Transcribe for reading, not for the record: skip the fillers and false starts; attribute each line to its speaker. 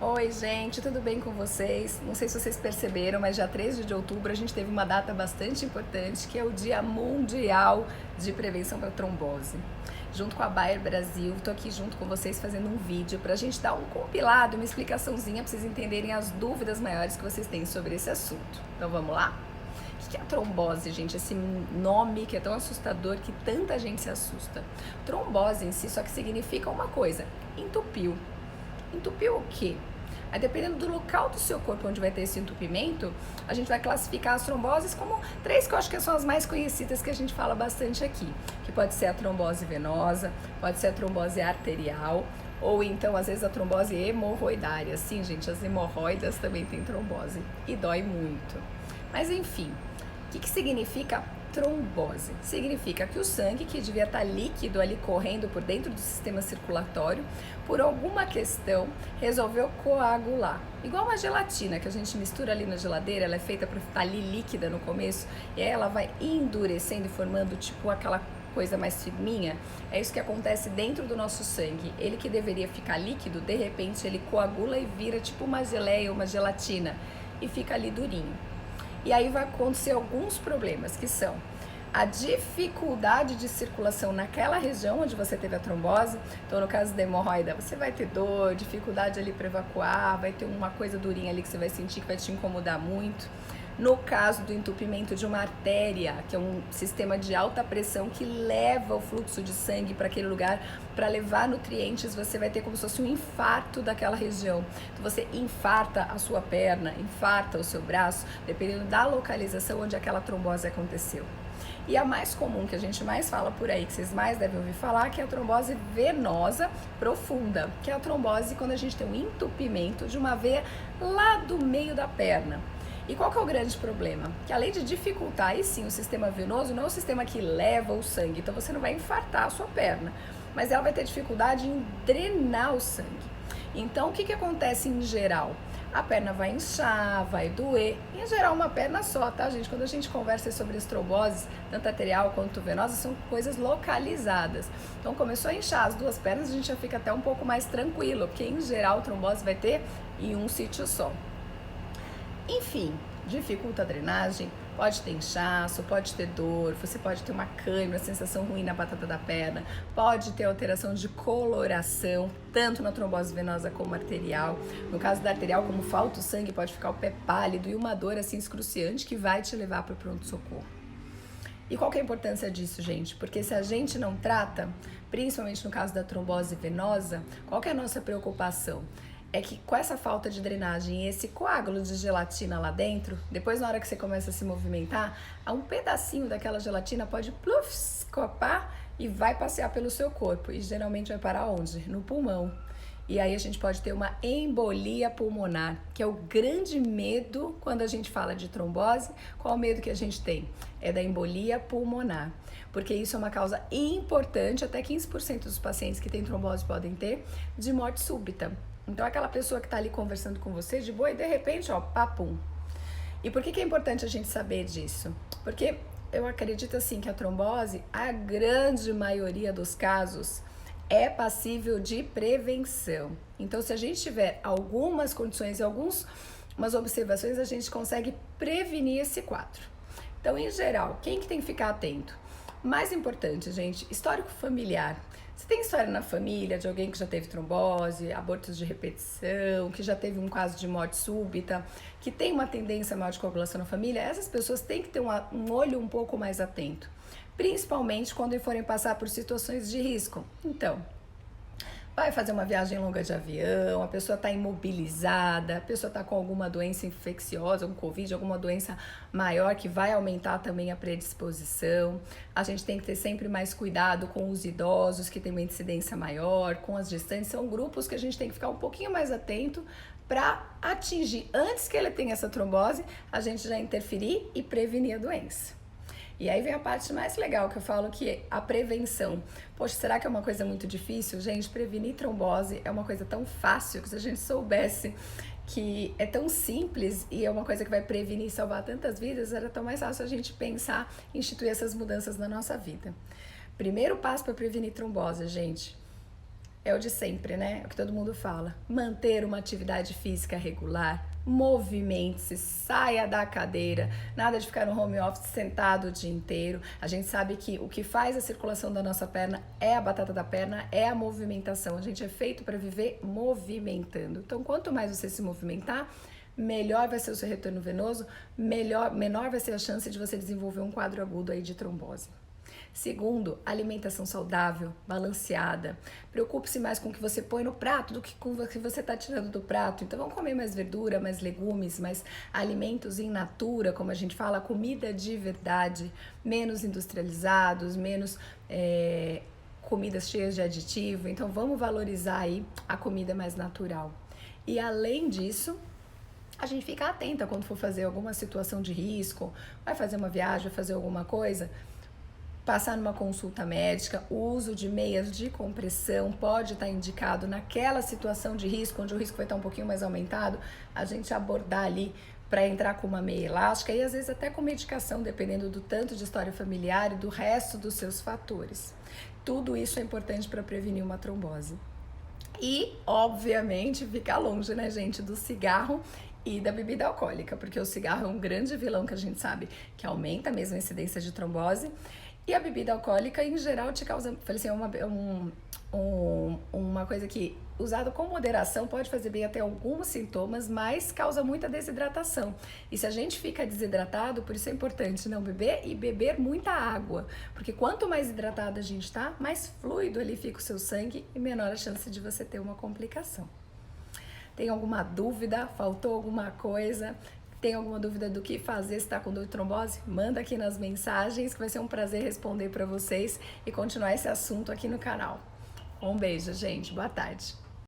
Speaker 1: Oi, gente, tudo bem com vocês? Não sei se vocês perceberam, mas dia 13 de outubro a gente teve uma data bastante importante, que é o Dia Mundial de Prevenção para Trombose. Junto com a Bayer Brasil, estou aqui junto com vocês fazendo um vídeo para a gente dar um compilado, uma explicaçãozinha para vocês entenderem as dúvidas maiores que vocês têm sobre esse assunto. Então vamos lá? O que é a trombose, gente? Esse nome que é tão assustador que tanta gente se assusta. Trombose em si só que significa uma coisa: entupiu. Entupiu o quê? Aí, dependendo do local do seu corpo onde vai ter esse entupimento, a gente vai classificar as tromboses como três que eu acho que são as mais conhecidas que a gente fala bastante aqui. Que pode ser a trombose venosa, pode ser a trombose arterial, ou então, às vezes, a trombose hemorroidária. Sim, gente, as hemorroidas também têm trombose e dói muito. Mas, enfim, o que significa trombose? Significa que o sangue, que devia estar líquido ali correndo por dentro do sistema circulatório, por alguma questão resolveu coagular. Igual uma gelatina que a gente mistura ali na geladeira, ela é feita para estar ali líquida no começo, e aí ela vai endurecendo e formando tipo aquela coisa mais firminha. É isso que acontece dentro do nosso sangue. Ele que deveria ficar líquido, de repente ele coagula e vira tipo uma geleia, uma gelatina, e fica ali durinho. E aí vai acontecer alguns problemas, que são a dificuldade de circulação naquela região onde você teve a trombose. Então, no caso da hemorroida, você vai ter dor, dificuldade ali para evacuar, vai ter uma coisa durinha ali que você vai sentir que vai te incomodar muito. No caso do entupimento de uma artéria, que é um sistema de alta pressão que leva o fluxo de sangue para aquele lugar, para levar nutrientes, você vai ter como se fosse um infarto daquela região. Então você infarta a sua perna, infarta o seu braço, dependendo da localização onde aquela trombose aconteceu. E a mais comum, que a gente mais fala por aí, que vocês mais devem ouvir falar, que é a trombose venosa profunda, que é a trombose quando a gente tem um entupimento de uma veia lá do meio da perna. E qual que é o grande problema? Que além de dificultar, aí sim, o sistema venoso não é o sistema que leva o sangue, então você não vai infartar a sua perna, mas ela vai ter dificuldade em drenar o sangue. Então, o que acontece em geral? A perna vai inchar, vai doer, em geral uma perna só, tá, gente? Quando a gente conversa sobre as tromboses, tanto arterial quanto venosa, são coisas localizadas. Então, começou a inchar as duas pernas, a gente já fica até um pouco mais tranquilo, porque em geral a trombose vai ter em um sítio só. Enfim, dificulta a drenagem, pode ter inchaço, pode ter dor, você pode ter uma cãibra, sensação ruim na batata da perna, pode ter alteração de coloração, tanto na trombose venosa como arterial. No caso da arterial, como falta o sangue, pode ficar o pé pálido e uma dor assim excruciante que vai te levar para o pronto-socorro. E qual que é a importância disso, gente? Porque se a gente não trata, principalmente no caso da trombose venosa, qual que é a nossa preocupação? É que com essa falta de drenagem e esse coágulo de gelatina lá dentro, depois na hora que você começa a se movimentar, um pedacinho daquela gelatina pode escapar e vai passear pelo seu corpo. E geralmente vai parar onde? No pulmão. E aí a gente pode ter uma embolia pulmonar, que é o grande medo quando a gente fala de trombose. Qual o medo que a gente tem? É da embolia pulmonar, porque isso é uma causa importante, até 15% dos pacientes que têm trombose podem ter, de morte súbita. Então, aquela pessoa que está ali conversando com você de boa e de repente, ó, papum. E por que é importante a gente saber disso? Porque eu acredito assim que a trombose, a grande maioria dos casos, é passível de prevenção. Então, se a gente tiver algumas condições e algumas observações, a gente consegue prevenir esse quadro. Então, em geral, quem que tem que ficar atento? Mais importante, gente, histórico familiar. Você tem história na família de alguém que já teve trombose, abortos de repetição, que já teve um caso de morte súbita, que tem uma tendência maior de coagulação na família? Essas pessoas têm que ter um olho um pouco mais atento, principalmente quando forem passar por situações de risco. Então, vai fazer uma viagem longa de avião, a pessoa está imobilizada, a pessoa está com alguma doença infecciosa, um Covid, alguma doença maior que vai aumentar também a predisposição. A gente tem que ter sempre mais cuidado com os idosos que têm uma incidência maior, com as gestantes. São grupos que a gente tem que ficar um pouquinho mais atento para atingir, antes que ele tenha essa trombose, a gente já interferir e prevenir a doença. E aí vem a parte mais legal que eu falo, que é a prevenção. Poxa, será que é uma coisa muito difícil? Gente, prevenir trombose é uma coisa tão fácil que se a gente soubesse que é tão simples e é uma coisa que vai prevenir e salvar tantas vidas, era tão mais fácil a gente pensar em instituir essas mudanças na nossa vida. Primeiro passo para prevenir trombose, gente, É o de sempre, né? É o que todo mundo fala. Manter uma atividade física regular, movimente-se, saia da cadeira, nada de ficar no home office sentado o dia inteiro. A gente sabe que o que faz a circulação da nossa perna é a batata da perna, é a movimentação. A gente é feito para viver movimentando. Então, quanto mais você se movimentar, melhor vai ser o seu retorno venoso, menor vai ser a chance de você desenvolver um quadro agudo aí de trombose. Segundo, alimentação saudável, balanceada. Preocupe-se mais com o que você põe no prato do que com o que você está tirando do prato. Então vamos comer mais verdura, mais legumes, mais alimentos in natura, como a gente fala, comida de verdade, menos industrializados, menos comidas cheias de aditivo. Então vamos valorizar aí a comida mais natural. E além disso, a gente fica atenta quando for fazer alguma situação de risco, vai fazer uma viagem, vai fazer alguma coisa, passar numa consulta médica. O uso de meias de compressão pode estar indicado naquela situação de risco, onde o risco vai estar um pouquinho mais aumentado, a gente abordar ali para entrar com uma meia elástica e às vezes até com medicação, dependendo do tanto de história familiar e do resto dos seus fatores. Tudo isso é importante para prevenir uma trombose. E, obviamente, ficar longe, né, gente, do cigarro e da bebida alcoólica, porque o cigarro é um grande vilão que a gente sabe que aumenta mesmo a incidência de trombose. E a bebida alcoólica, em geral, te causa, assim, uma coisa que, usado com moderação, pode fazer bem até alguns sintomas, mas causa muita desidratação. E se a gente fica desidratado, por isso é importante não beber e beber muita água. Porque quanto mais hidratado a gente tá, mais fluido ali fica o seu sangue e menor a chance de você ter uma complicação. Tem alguma dúvida? Faltou alguma coisa? Tem alguma dúvida do que fazer se está com dor de trombose? Manda aqui nas mensagens que vai ser um prazer responder para vocês e continuar esse assunto aqui no canal. Um beijo, gente. Boa tarde.